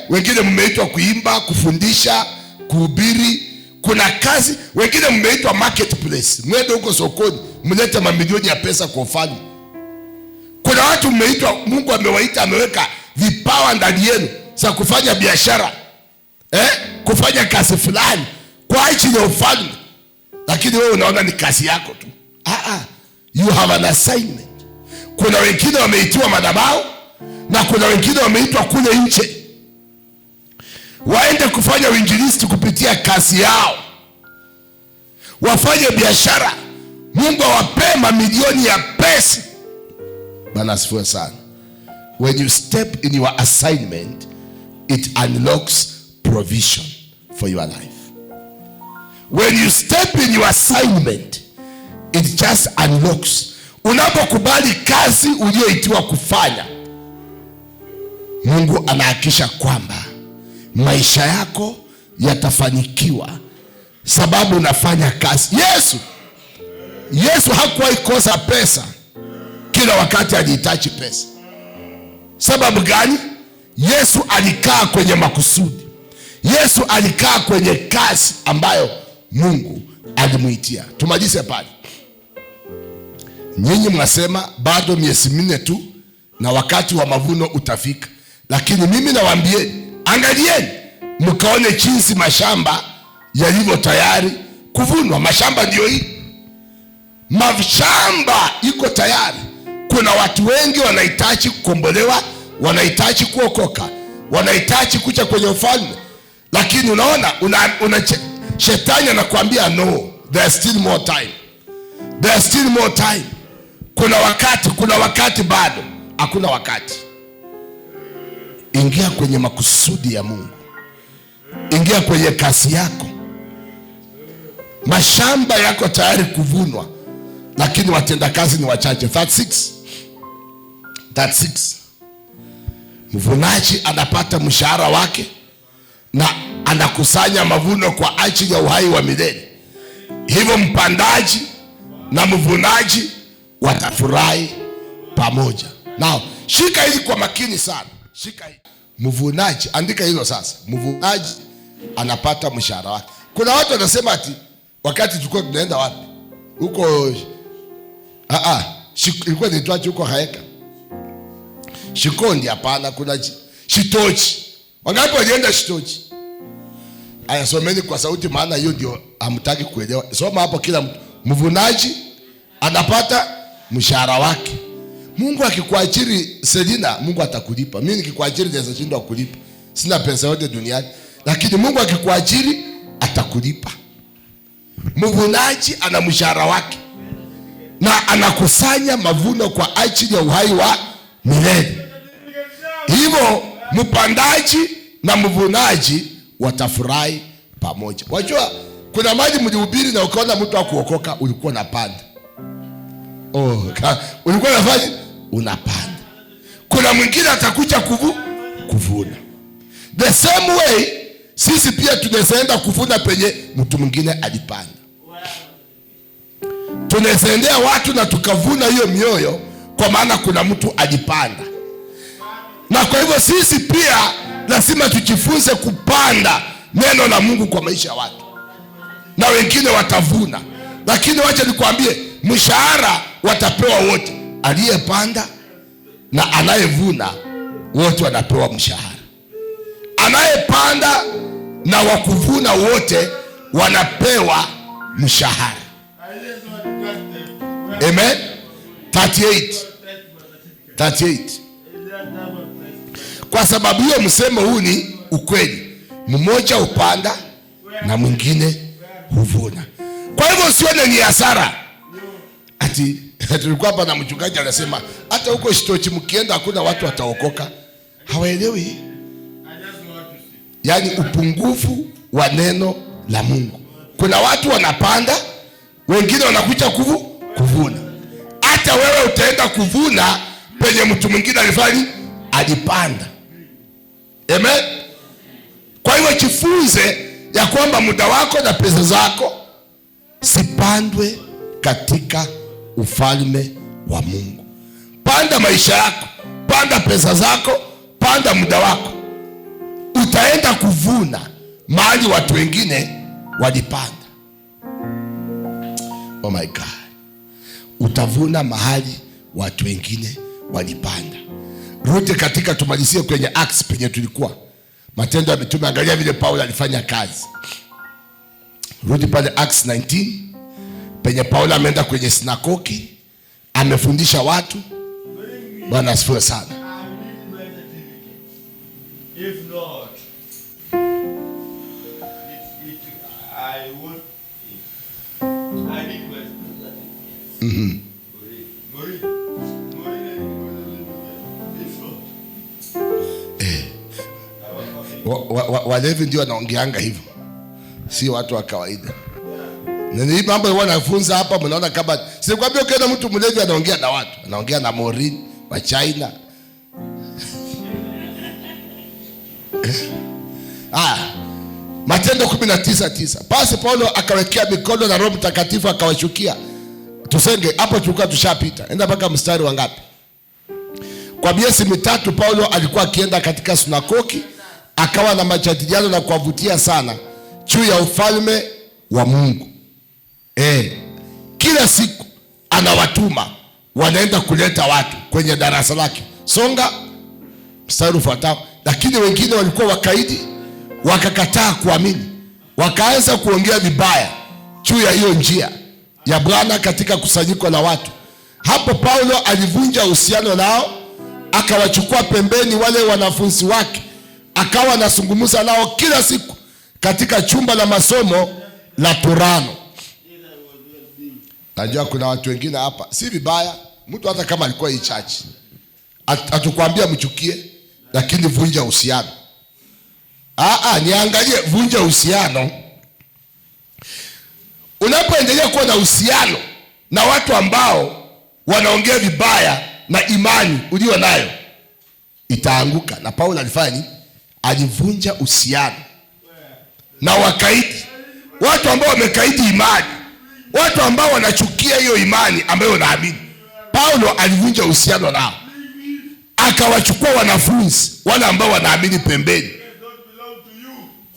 Wengine mmeitwa kuimba, kufundisha, kuhubiri. Kuna kazi. Wengine mmeitwa marketplace, mwende huko sokoni mlete mamilioni ya pesa kwa ufalme. Kuna watu mmeitwa, Mungu amewaita, ameweka vipawa ndani yenu za kufanya biashara, kufanya kazi fulani kwa ajili ya ufalme. Lakini wewe unaona ni kazi yako tu. You have an assignment. Kuna wengine wameitiwa madhabahu, na kuna wengine wameitwa kule nje waende kufanya uinjilisti kupitia kazi yao, wafanye biashara. Mungu awape mamilioni ya pesa. Bwana asifiwe sana. When you step in your assignment, it unlocks provision for your life. When you step in your assignment, it just unlocks. Unapokubali kazi uliyoitiwa kufanya, Mungu anahakikisha kwamba maisha yako yatafanikiwa, sababu unafanya kazi. Yesu hakuwahi kosa pesa. Kila wakati alihitaji pesa. Sababu gani? Yesu alikaa kwenye makusudi. Yesu alikaa kwenye kazi ambayo Mungu alimuitia. Tumalize pale. Nyinyi mnasema bado miezi 4 tu na wakati wa mavuno utafika. Lakini mimi nawaambieni, angalieni mkaone jinsi mashamba yalivyo tayari kuvunwa. Mashamba ndio hii. Mashamba iko tayari. Kuna watu wengi wanahitaji kukombolewa, wanahitaji kuokoka, wanahitaji kuja kwenye ufalme. Lakini unaona shetani anakuambia no, there's still more time. There's still more time. Kuna wakati bado. Hakuna wakati. Ingia kwenye makusudi ya Mungu. Ingia kwenye kazi yako. Mashamba yako tayari kuvunwa, lakini watenda kazi ni wachache. That's 6. Mvunaji anapata mshahara wake na anakusanya mavuno kwa ajili ya uhai wa milele. Hivyo mpandaji na mvunaji watafurahi pamoja. Now, shika hili kwa makini sana. Shika hili. Mvunaji, andika hilo sasa. Mvunaji anapata mshahara wake. Kuna watu wanasema ati wakati tulikuwa tunaenda wapi? Huko ilikuwa nitwaje huko Haeka? Shikondi hapana, kuna Shitochi. Wangapi walienda Shitochi? Aya, someni kwa sauti, maana hiyo ndio hamtaki kuelewa. Soma hapo kila mtu. Mvunaji anapata mshahara wake. Mungu akikuajiri Selina, Mungu atakulipa. Mimi nikikuajiri naweza shindwa kulipa. Sina pesa yote duniani. Lakini Mungu akikuajiri atakulipa. Mvunaji ana mshahara wake na anakusanya mavuno kwa ajili ya uhai wa milele. Hivyo mpandaji na mvunaji watafurahi pamoja. Wajua kuna mahali mlihubiri na ukaona mtu akuokoka, ulikuwa unapanda. Ulikuwa unafanya unapanda. Kuna mwingine atakuja kuvuna. The same way sisi pia tunaenda kuvuna penye mtu mwingine alipanda. Tunaendea watu na tukavuna hiyo mioyo, kwa maana kuna mtu alipanda. Na kwa hivyo sisi pia lazima tujifunze kupanda neno la Mungu kwa maisha ya watu. Na wengine watavuna. Lakini wacha nikwambie, mshahara watapewa wote. Aliyepanda na anayevuna wote wanapewa mshahara. Anayepanda na wakuvuna wote wanapewa mshahara. Amen. 38. Kwa sababu hiyo msemo huu ni ukweli. Mmoja upanda na mwingine huvuna. Kwa hivyo usione ni hasara. Ati tulikuwa hapa na mchungaji anasema hata huko Shitochi mkienda hakuna watu wataokoka. Hawaelewi. Yaani upungufu wa neno la Mungu. Kuna watu wanapanda, wengine wanakuja kuvuna. Hata wewe utaenda kuvuna penye mtu mwingine alipanda. Amen. Kwa hivyo jifunze ya kwamba muda wako na pesa zako sipandwe katika ufalme wa Mungu. Panda maisha yako, panda pesa zako, panda muda wako. Utaenda kuvuna mahali watu wengine walipanda. Oh my God. Utavuna mahali watu wengine walipanda. Rudi katika, tumalizie kwenye Acts penye tulikuwa. Matendo ya Mitume, angalia vile Paulo alifanya kazi. Rudi pale Acts 19 penye Paulo ameenda kwenye sinagogi, amefundisha watu. Bwana asifiwe sana. If not, I would. I need my walevi ndio wanaongeanga hivyo, si watu wa kawaida. Na ni mambo wanafunza hapa, mnaona kama sikwambia ukiona mtu mlevi anaongea na watu, anaongea na Morin wa China. Matendo 19:9. Basi Paulo akawekea mikono na Roho Mtakatifu akawashukia. Tusenge hapo, tulikuwa tushapita. Enda mpaka mstari wa ngapi? Kwa miezi mitatu Paulo alikuwa akienda katika sunagogi, akawa na majadiliano na kuwavutia sana juu ya ufalme wa Mungu. Kila siku anawatuma wanaenda kuleta watu kwenye darasa lake. Songa mstari ufuatao. Lakini wengine walikuwa wakaidi, wakakataa kuamini, wakaanza kuongea vibaya juu ya hiyo njia ya Bwana katika kusanyiko la watu. Hapo Paulo alivunja uhusiano nao, akawachukua pembeni wale wanafunzi wake, akawa anazungumza nao kila siku katika chumba la masomo la Turano. Najua kuna watu wengine hapa, si vibaya mtu hata kama alikuwa hii church atukwambia mchukie, lakini vunja uhusiano. Niangalie, vunja uhusiano. Unapoendelea kuwa na uhusiano na watu ambao wanaongea vibaya na imani ulio nayo, itaanguka. Na Paulo alifanya nini? Alivunja uhusiano na wakaidi, watu ambao wamekaidi imani, watu ambao wanachukia hiyo imani ambayo wanaamini. Paulo alivunja uhusiano nao, akawachukua wanafunzi wale ambao wanaamini pembeni.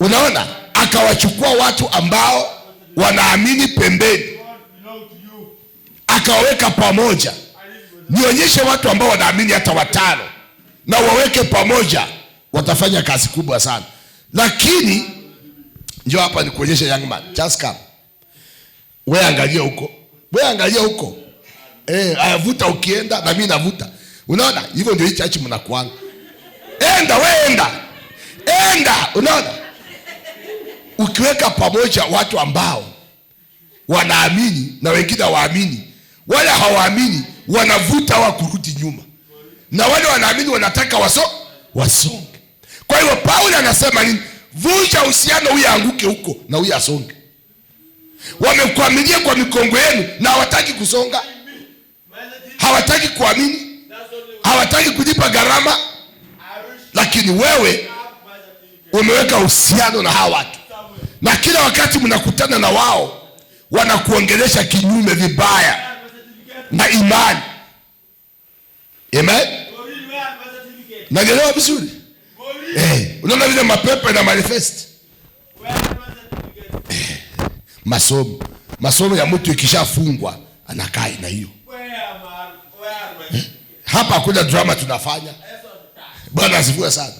Unaona, akawachukua watu ambao wanaamini pembeni, akawaweka pamoja. Nionyeshe watu ambao wanaamini hata watano na waweke pamoja, watafanya kazi kubwa sana. Lakini njoo hapa nikuonyeshe, young man, just come. Wewe angalia huko, wewe angalia huko. Ayavuta ukienda na mimi navuta. Unaona, hivyo ndio hii church mnakuanga. Enda wewe, enda. Unaona, ukiweka pamoja watu ambao wanaamini na wengine hawaamini, wale hawaamini wanavuta wa kurudi nyuma, na wale wanaamini wanataka wasonge. Kwa hiyo Paulo anasema nini? Vunja uhusiano, huyu anguke huko na huyu asonge. Wamekuaminia kwa mikongo yenu na hawataki kusonga, hawataki kuamini, hawataki kulipa gharama, lakini wewe umeweka uhusiano na hawa watu, na kila wakati mnakutana na wao wanakuongelesha kinyume vibaya na imani. Amen. Naelewa vizuri? Unaona vile mapepo na manifest. Masomo ya mtu ikishafungwa anakaa na hiyo. Hapa hakuna drama tunafanya. Bwana asifiwe sana.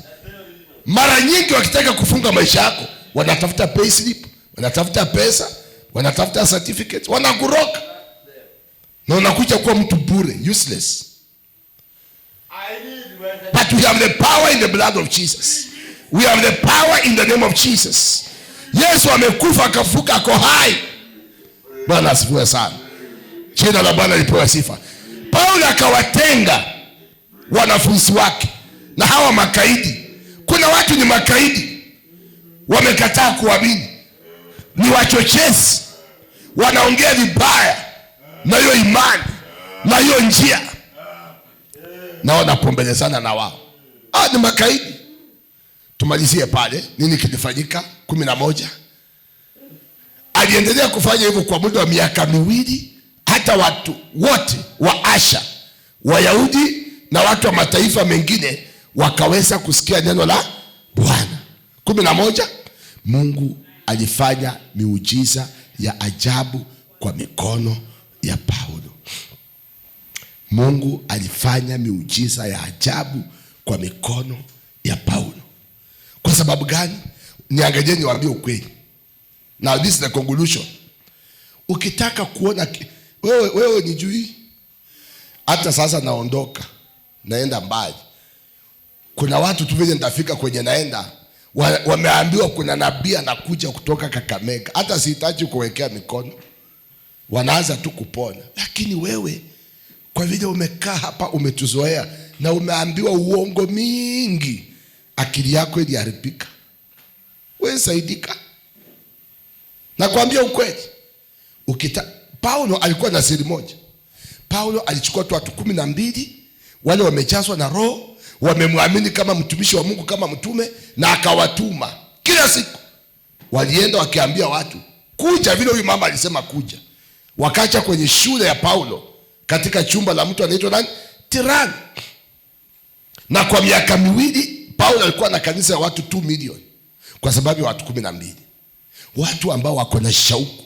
Mara nyingi wakitaka kufunga maisha yako, wanatafuta pay slip, wanatafuta pesa, wanatafuta certificate, wanakuroka. Na unakuja kuwa mtu bure, useless. But we have the power in the blood of Jesus. We have the power in the name of Jesus. Yesu amekufa akafuka, ako hai. Bwana asifiwe sana. Jina la Bwana lipewe sifa. Paulo akawatenga wanafunzi wake na hawa makaidi. Kuna watu ni makaidi, wamekataa kuamini, ni wachochezi, wanaongea vibaya na hiyo imani na hiyo njia, na wanapombelezana na wao. Ni makaidi. Tumalizie pale, nini kilifanyika? 11. Aliendelea kufanya hivyo kwa muda wa miaka 2, hata watu wote wa Asia, Wayahudi na watu wa mataifa mengine wakaweza kusikia neno la Bwana. 11. Mungu alifanya miujiza ya ajabu kwa mikono ya Paulo. Mungu alifanya miujiza ya ajabu kwa mikono ya Paulo. Kwa sababu gani? Niangalie, niwaambie ukweli. Now this is the conclusion. Ukitaka kuona wewe nijui, hata sasa naondoka, naenda mbali. Kuna watu tu vile nitafika kwenye naenda, wameambiwa kuna nabii anakuja kutoka Kakamega, hata sihitaji kuwekea mikono, wanaanza tu kupona. Lakini wewe kwa vile umekaa hapa, umetuzoea na umeambiwa uongo mingi, akili yako iliharibika. Wewe saidika. Nakwambia ukweli. Paulo alikuwa na siri moja. Paulo alichukua tu watu 12 wale wamejazwa na Roho, wamemwamini kama mtumishi wa Mungu, kama mtume, na akawatuma. Kila siku walienda wakiambia watu kuja, vile huyu mama alisema kuja. Wakacha kwenye shule ya Paulo katika chumba la mtu anaitwa nani? Tirano. Na kwa miaka 2 Paulo alikuwa na kanisa ya watu 2 milioni kwa sababu ya watu 12. Watu ambao wako na shauku.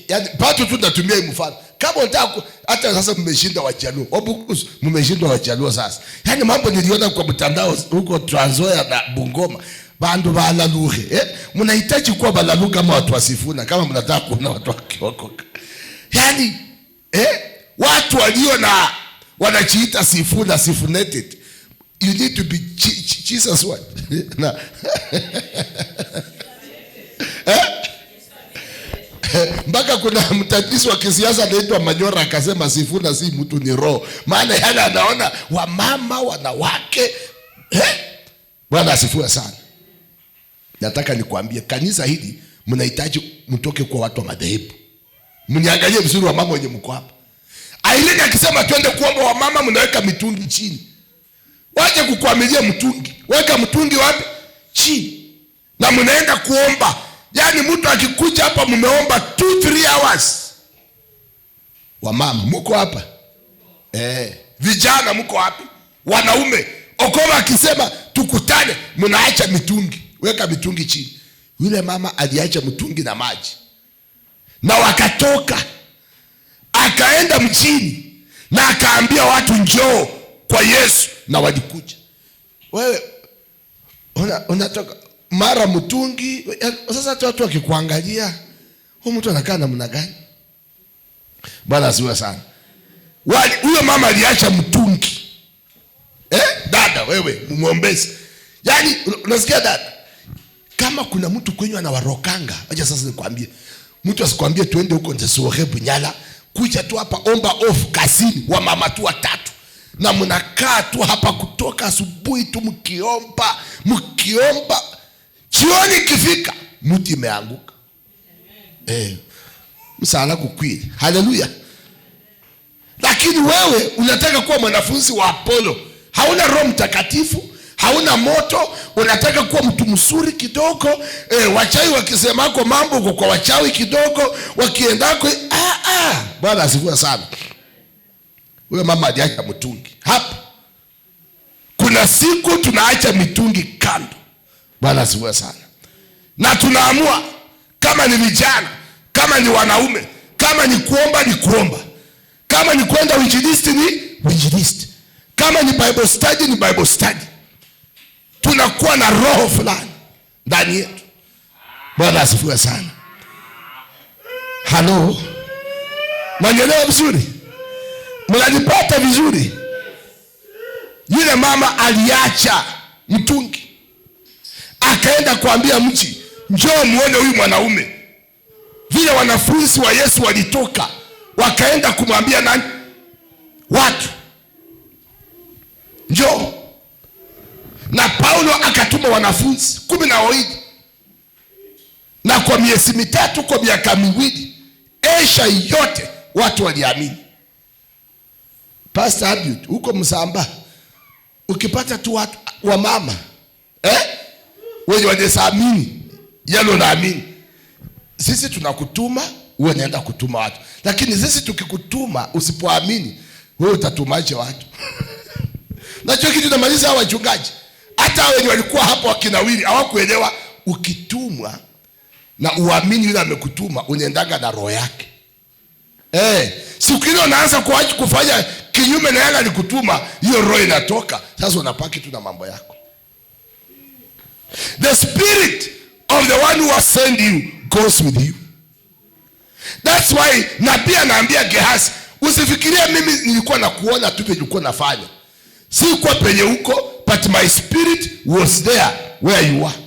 Yaani pato tu natumia hii mfano. Kama unataka hata sasa mmeshinda Wajaluo. Obukusu mmeshinda Wajaluo sasa. Yaani mambo niliona kwa mtandao huko Trans Nzoia na Bungoma. Bandu balaluhe. Mnahitaji kuwa balalu kama watu wasifuna, kama mnataka kuona watu wakiokoka. Yaani watu walio na wanajiita sifuna, sifuneted. You need to be Jesus what? Mpaka kuna mtatizo wa kisiasa anaitwa Manyora akasema Sifuna si mtu, ni roho. Maana yana anaona wamama, wanawake. Bwana asifiwe sana. Nataka nikwambie kanisa hili mnahitaji mtoke kwa watu wa madhehebu. Mniangalie vizuri wa mama wenye mko hapa. Ailini akisema twende kuomba, wa mama mnaweka mitungi chini. Waje kukuamilia mtungi. Weka mtungi wapi? Chini. Na mnaenda kuomba. Yaani mtu akikuja hapa mmeomba 2-3 hours. Wamama mko hapa? Vijana mko wapi? Wanaume. Okoma akisema tukutane, mnaacha mitungi. Weka mitungi chini. Yule mama aliacha mtungi na maji. Na wakatoka. Akaenda mjini na akaambia watu njoo kwa Yesu, na walikuja. Wewe unatoka mara mtungi. Sasa watu wakikuangalia, huyu mtu anakaa namna gani? Bwana asiwe sana. Huyo mama aliacha mtungi. Dada wewe muombezi. Yaani unasikia dada? Kama kuna mtu kwenye anawarokanga, acha sasa nikwambie. Mtu asikwambie tuende huko Nzesohe Bunyala, kuja tu hapa omba off kazini, wa mama tu 3. Na mnakaa tu hapa kutoka asubuhi tu mkiomba. Jioni kifika, mti imeanguka. Msala kukwili. Haleluya. Lakini wewe unataka kuwa mwanafunzi wa Apollo. Hauna Roho Mtakatifu, hauna moto, unataka kuwa mtu mzuri kidogo. Wachawi wakisemako mambo uko kwa wachawi kidogo, wakiendako Bwana asifiwe sana. Huyo mama aliacha mtungi. Hapa kuna siku tunaacha mitungi kando. Bwana asifiwe sana. Na tunaamua kama ni vijana, kama ni wanaume, kama ni kuomba ni kuomba, kama ni kwenda uinjilisti ni uinjilisti, kama ni Bible study ni Bible study. Tunakuwa na roho fulani ndani yetu. Bwana asifiwe sana. Halo. Mnaelewa vizuri? Mnanipata vizuri? Yule mama aliacha mtungi. Akaenda kuambia mji, njoo muone huyu mwanaume. Vile wanafunzi wa Yesu walitoka, wakaenda kumwambia nani? Watu. Njoo. Na Paulo akatuma wanafunzi 12. Na kwa miezi 3, kwa miaka 2, Asia yote watu waliamini. Pastor Abud, huko Msamba, ukipata tu watu wa mama, wewe wadesamini, yalo naamini. Sisi tunakutuma, wewe unaenda kutuma watu. Lakini sisi tukikutuma usipoamini, wewe utatumaje watu? Na hicho kitu tunamaliza hawa wachungaji. Hata wao walikuwa hapo wakinawili, hawakuelewa ukitumwa na uamini yule amekutuma, unaendaga na roho yake. Siku ile unaanza kufanya kinyume na yale alikutuma, hiyo roho inatoka. Sasa unapaki tu na mambo yako. The spirit of the one who has sent you goes with you. That's why nabii anaambia Gehazi, usifikirie mimi nilikuwa nakuona tu nilikuwa nafanya. Si kwa penye huko, but my spirit was there where you are.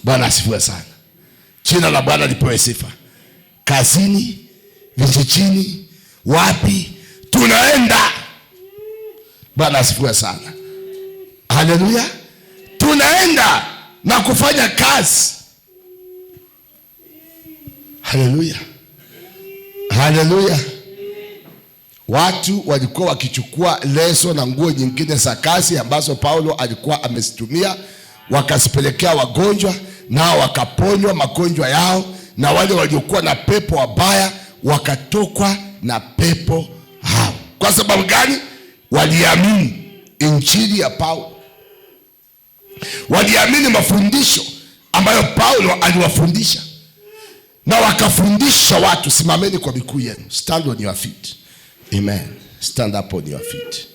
Bwana asifiwe sana. Jina la Bwana lipewe sifa. Kazini, vijijini, wapi tunaenda. Bwana asifiwe sana. Haleluya. Tunaenda na kufanya kazi. Haleluya, haleluya. Watu walikuwa wakichukua leso na nguo nyingine za kazi ambazo Paulo alikuwa amezitumia, wakazipelekea wagonjwa, nao wakaponywa magonjwa yao, na wale waliokuwa na pepo wabaya wakatokwa na pepo hao. Kwa sababu gani? Waliamini injili ya Paulo, waliamini mafundisho ambayo Paulo aliwafundisha, na wakafundisha watu. Simameni kwa miguu yenu. Stand on your feet. Amen. Stand up on your feet.